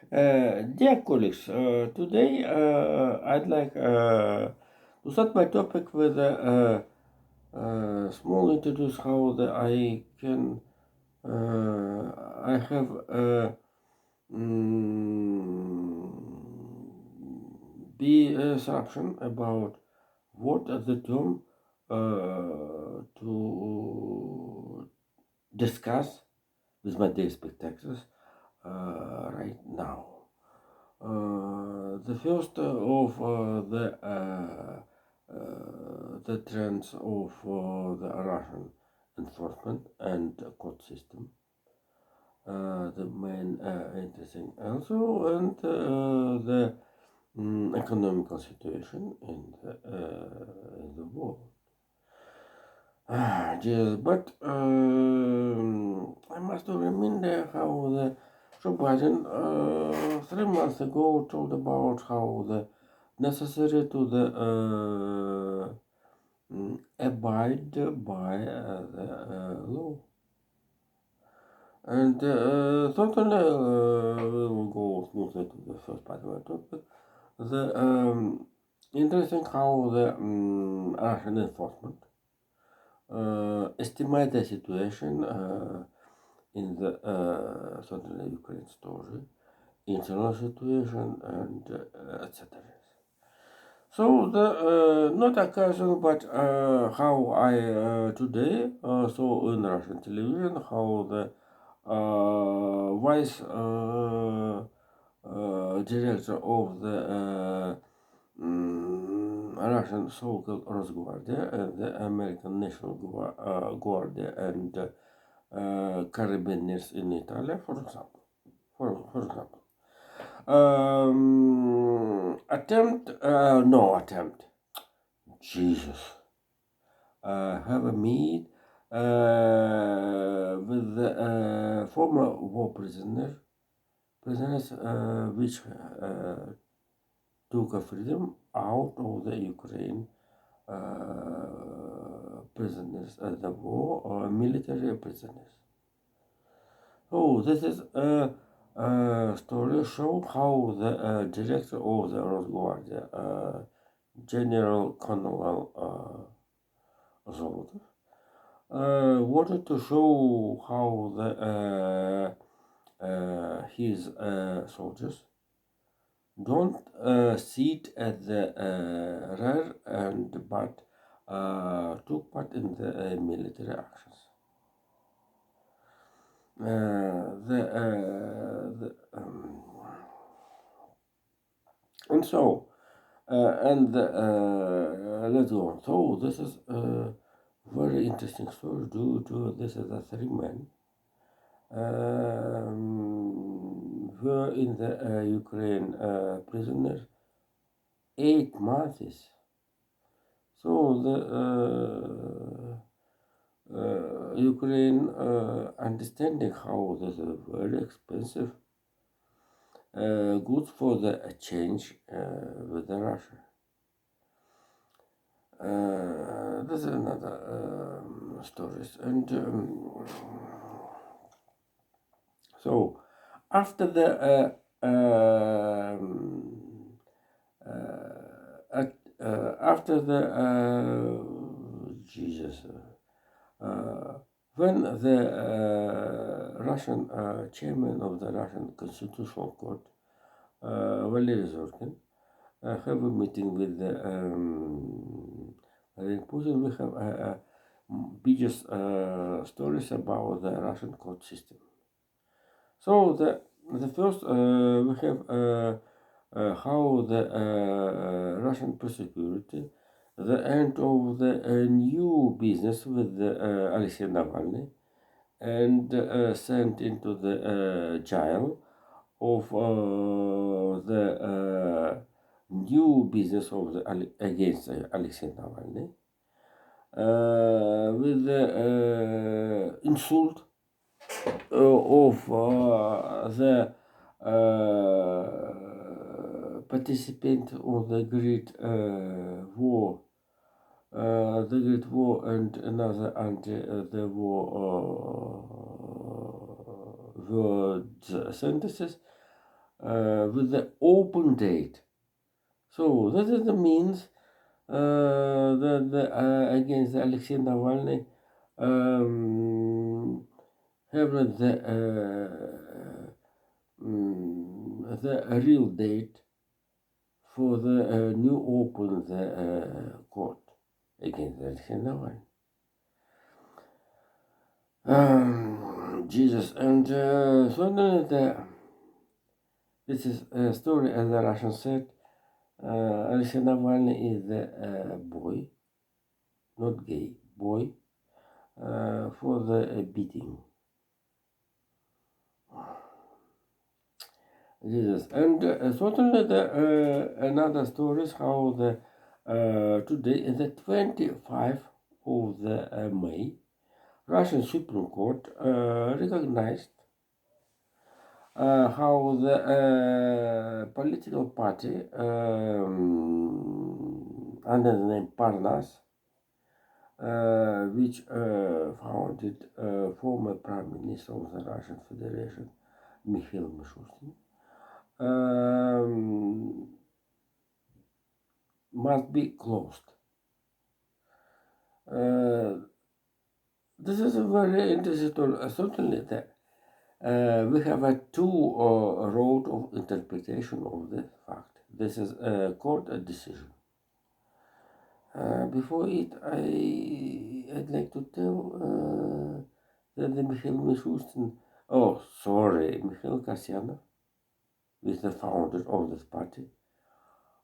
Dear colleagues, today I'd like to start my topic with a small introduce how I have be assumption about what are the term to discuss with my dear spectators right now. The first of the trends of the Russian enforcement and court system, the main interesting also, and the economical situation in the world. Yes, but I must remember how the Joe Biden 3 months ago told about how the necessary to the abide by the law. And certainly we will go smoothly to the first part of the topic. The interesting how the Russian enforcement estimate the situation in the certainly Ukraine story, internal situation, and etc. So the not occasion, but how I today saw in Russian television how the vice director of the Russian so-called Rosguardia and the American National Guardia and Carabiniers in Italy, for example. For example. No attempt. Jesus. Have a meet with the former war prisoners which took a freedom out of the Ukraine prisoners at the war or military prisoners. Oh, this is a story show how the director of the Rosguardia, General Colonel Zolotov, wanted to show how his soldiers don't sit at the rear but took part in the military actions. And so let's go on. So this is a very interesting story due to this is the three men were in the Ukraine prisoners 8 months. So the Ukraine understanding how this is very expensive goods for the change with the Russia. This is another stories, and so after the after the Jesus. When the Russian chairman of the Russian Constitutional Court, Valery Zorkin, have a meeting with the Putin, we have biggest stories about the Russian court system. So the first we have how the Russian prosecutor the end of the new business with Alexei Navalny and sent into the jail of the new business of the against Alexei Navalny with the insult of the participant of the Great War, the Great War and another anti the war words sentences with the open date. So that is the means against Alexei Navalny have the real date for the new open the court against Alexei Navalny. Jesus, and suddenly this is a story, as the Russians said. Alexei Navalny is a boy, not gay, boy, for the beating. Jesus, and certainly another story is how the today in the 25th of the May, Russian Supreme Court recognized how the political party under the name Parnas, which founded former Prime Minister of the Russian Federation, Mikhail Mishustin, must be closed. This is a very interesting story. Certainly, we have a two road of interpretation of this fact. This is a court decision. Before it, I'd like to tell that the Mikhail Mishustin, Mikhail Kasyanov, is the founder of this party,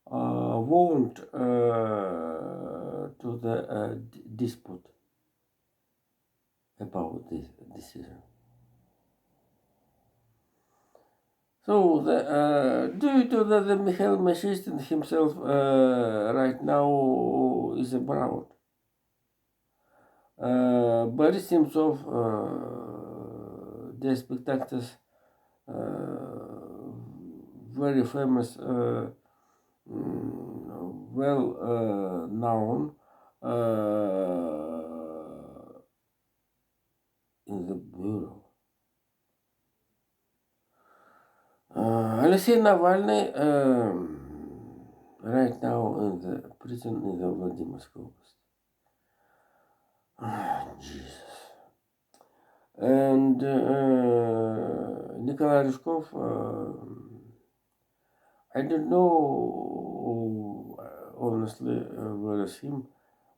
won't to the dispute about this decision. So, due to the Mikhail Mishustin himself right now is abroad. Boris Nemtsov, the spectators, very famous, well known in the bureau. Alexei Navalny right now in the prison in the Vladimirsky Oblast. Jesus. And Nikolai Ryzhkov, I don't know honestly where is him,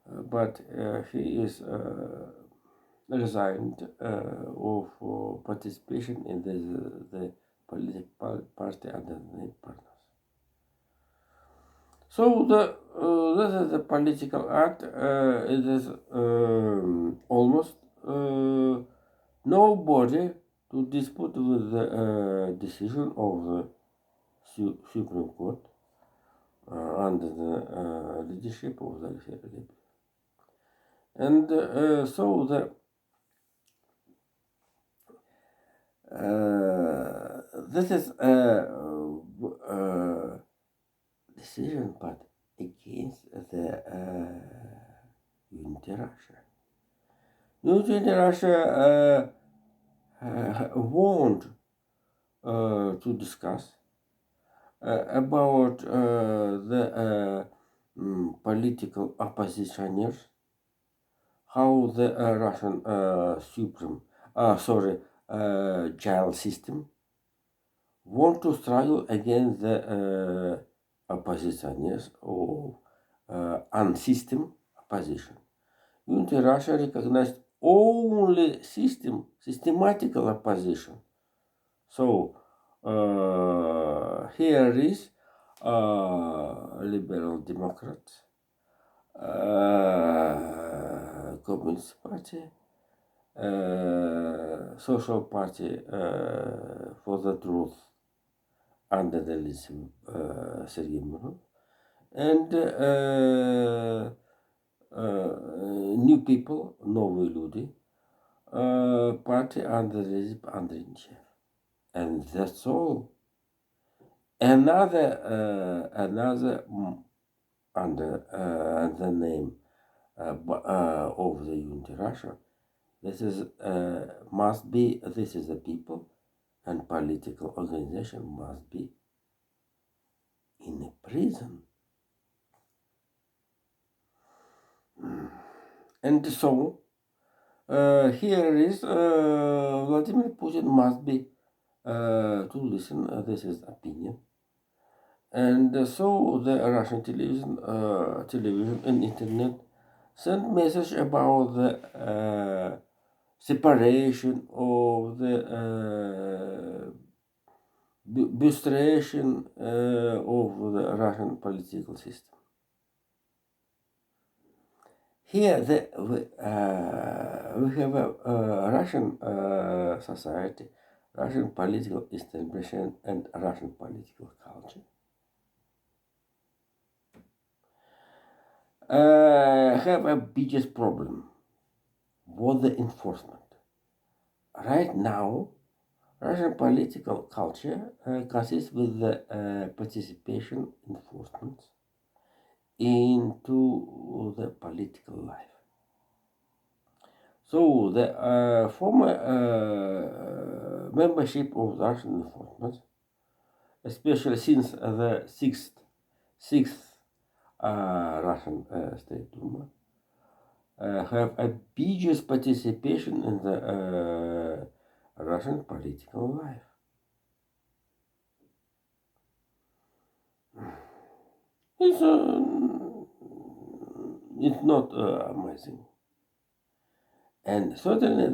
but he is resigned of participation in the political party under the name Parnas. So this is the political act. It is almost nobody to dispute with the decision of the Supreme Court under the leadership of the Alexei Navalny. And so this is a decision, but against the Unity Russia. Unity Russia want to discuss about the political oppositioners, how the Russian jail system want to struggle against the oppositioners or unsystem opposition. Unity Russia recognized only systematical opposition. So here is Liberal Democrats, Communist Party, Social Party for the Truth under the leadership Sergei Mirov, and New People, Новые люди, party under the leadership Andrei Nechev. And that's all. Another under the name of the Unity Russia. This is the people and political organization must be in a prison. And so here is Vladimir Putin must be to listen. This is opinion, and so the Russian television and internet send message about the separation of the boostration of the Russian political system. Here we have a Russian society, Russian political establishment, and Russian political culture. Have a biggest problem with the enforcement. Right now, Russian political culture consists with the participation enforcement into the political life. So the former membership of the Russian enforcement, especially since the sixth Russian State Duma, have a biggest participation in the Russian political life. It's not amazing. And certainly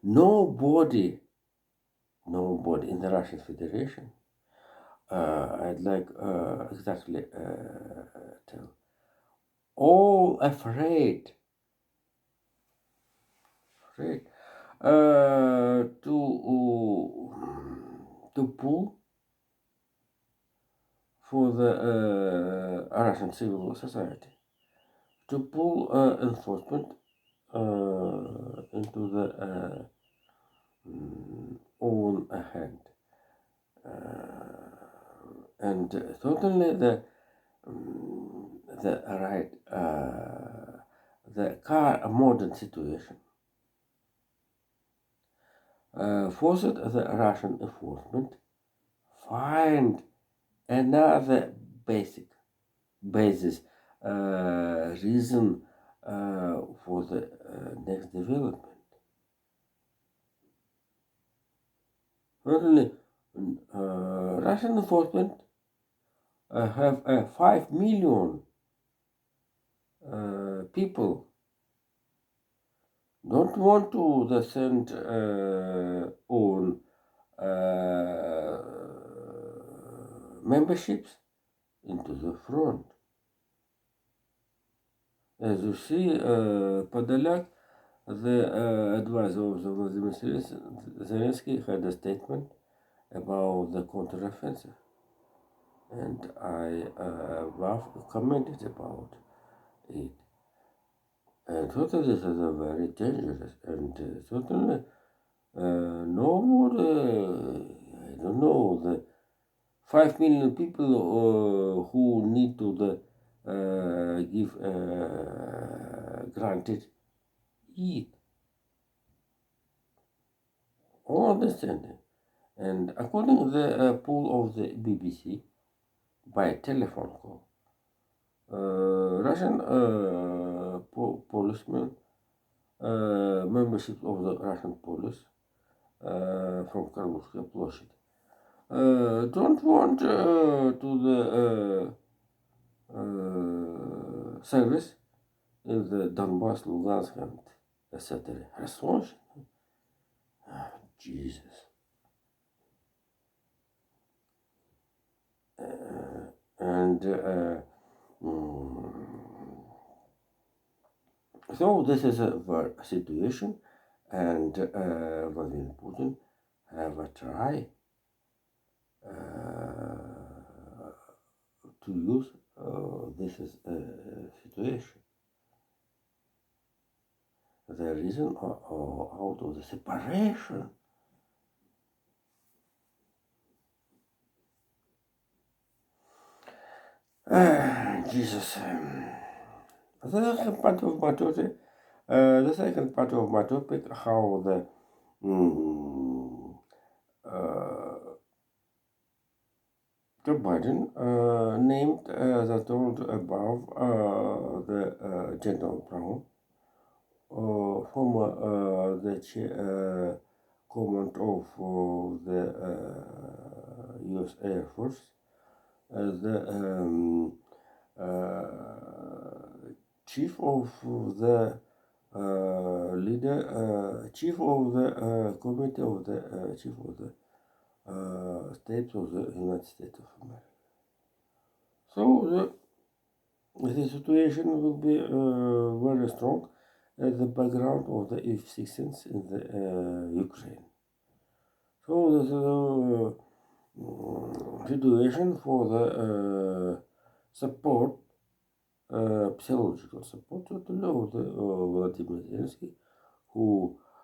nobody in the Russian Federation, I'd like exactly tell, all afraid to pull for the Russian civil society, to pull enforcement into the own hand. And certainly the right the modern situation forced the Russian enforcement find another basis reason for the next development. Certainly, Russian enforcement have 5 million people don't want to send own memberships into the front. As you see, Podolyak, the advisor of the Vladimir Zelensky, had a statement about the counteroffensive, and I commented about it. And certainly this is a very dangerous, and certainly nobody, I don't know, the 5 million people who need to give granted eat. All understanding. And according to the poll of the BBC, by telephone call, Russian policemen, membership of the Russian police from Karlovskaya Ploshchad, don't want to the service in the Donbass, Lugansk, and etc. Kherson. Jesus. And so this is a situation, and Vladimir Putin have a try to use this is situation. The reason out of the separation. Jesus. The second part of my topic, how the Joe Biden named the told above the General Brown, former the command of the U.S. Air Force, the chief of the chief of the committee of the chief of the states of the United States of America. So the situation will be very strong at the background of the F-16s in the Ukraine. So the situation for the support, psychological support to the Vladimir Zelensky, who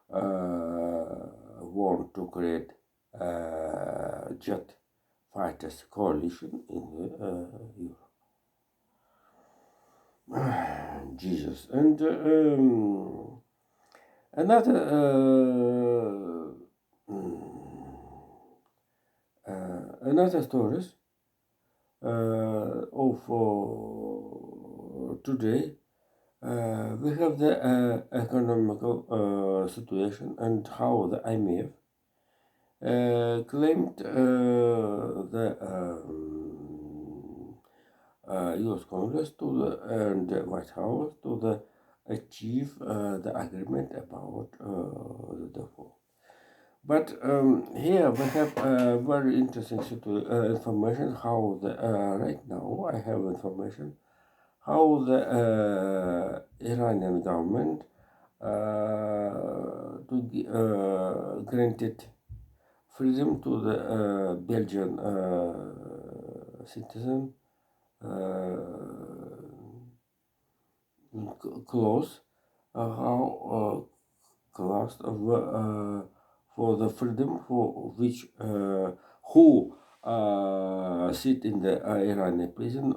want to create a jet fighters coalition in the Europe. Jesus. And another another stories of today. We have the economical situation and how the IMF claimed the U.S. Congress to and the White House to achieve the agreement about the default. But here we have very interesting information how the right now I have information how the Iranian government granted freedom to the Belgian citizen clause how clause of for the freedom for which who sit in the Iranian prison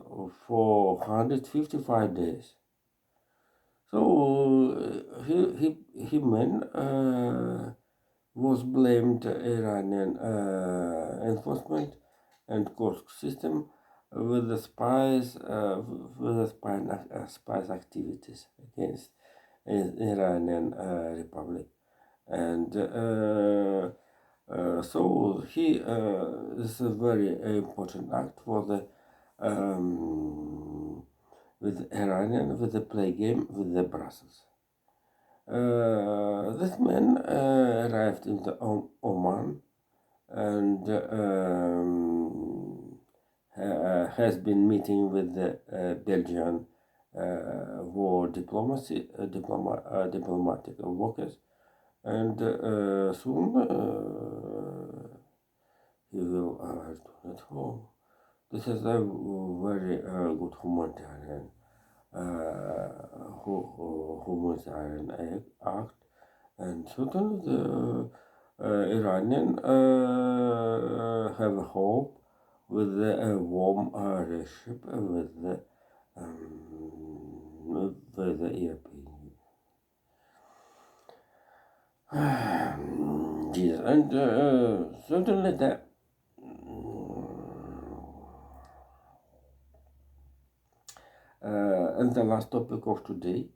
for 155 days. So he was blamed Iranian enforcement and court system with the spies spies activities against Iranian Republic. And so this is a very important act for the with Iranian with the play game with the Brussels. This man arrived in the Oman and has been meeting with the Belgian war diplomatic workers. And soon he will return at home. This is a very good humanitarian humanitarian act, and certainly the Iranian have a hope with the warm relationship with the European Union. Yes, and certainly that and the last topic of today.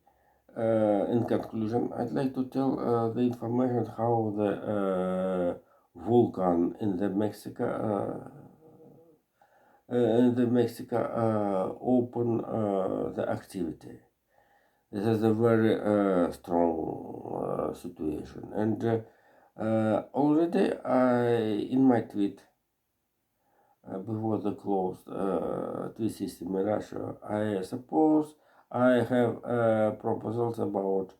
In conclusion, I'd like to tell the information how the volcano in the Mexico open the activity. This is a very strong situation, and already in my tweet before the closed tweet system in Russia, I suppose I have proposals about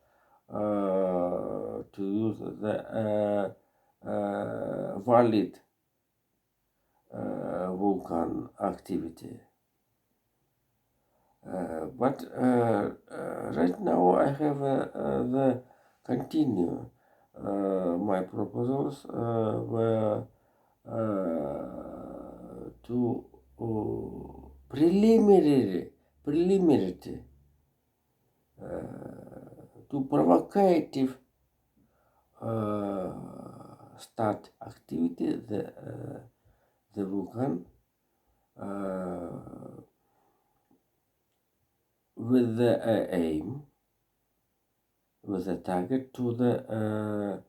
to use the valid volcan activity. But right now I have the continue my proposals were to preliminary to provocative start activity the volcan with the aim, with the target to the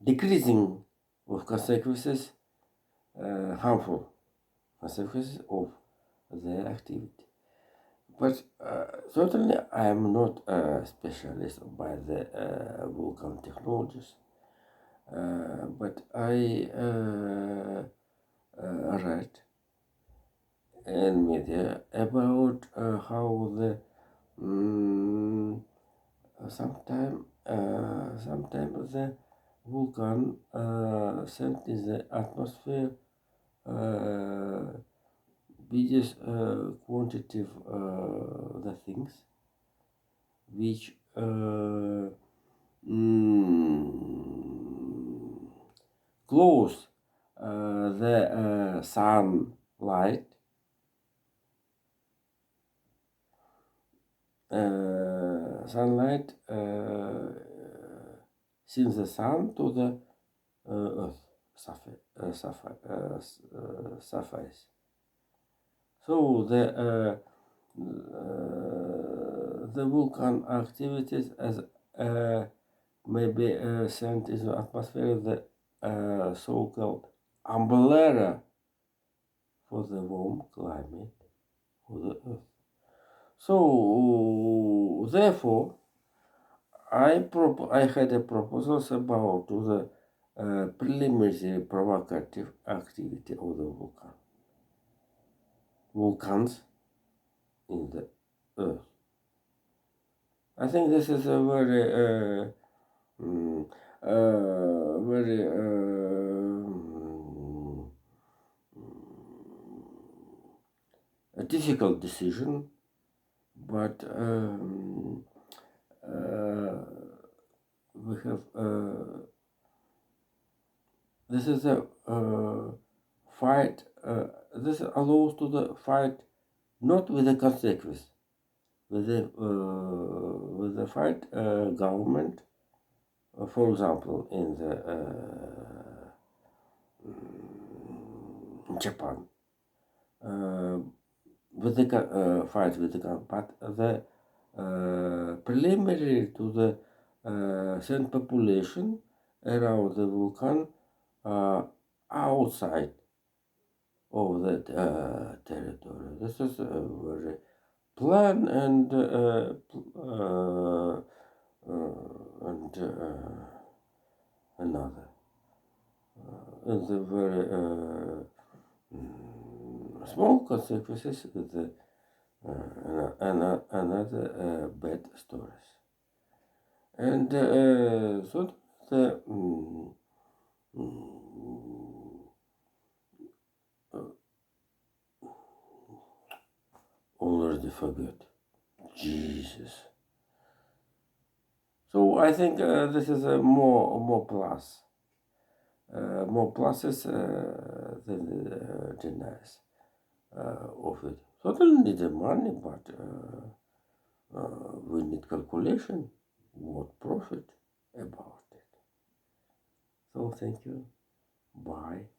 decreasing of consequences, harmful consequences of their activity. But certainly I am not a specialist by the volcan technologies, but I read in media about how the sometimes the volcan sent in the atmosphere biggest quantity of the things which close the sunlight since the sun to the earth surface. So the volcan activities as maybe sent into the atmosphere the so-called umbrella for the warm climate of the earth. So therefore, I had a proposals about the preliminary provocative activity of the volcans in the earth. I think this is a very a difficult decision, but we have this is a fight. This allows to the fight not with the consequence, with the fight government. For example, in the Japan, with the fight with the government, but the preliminary to the same population around the volcan outside of that territory. This is a very plan and another. And the very small consequences with the another bad stories. And so the already forgot. Jesus. So I think this is a more plus, more pluses than denies of it. Certainly need the money, but we need calculation, what profit about it. So thank you. Bye.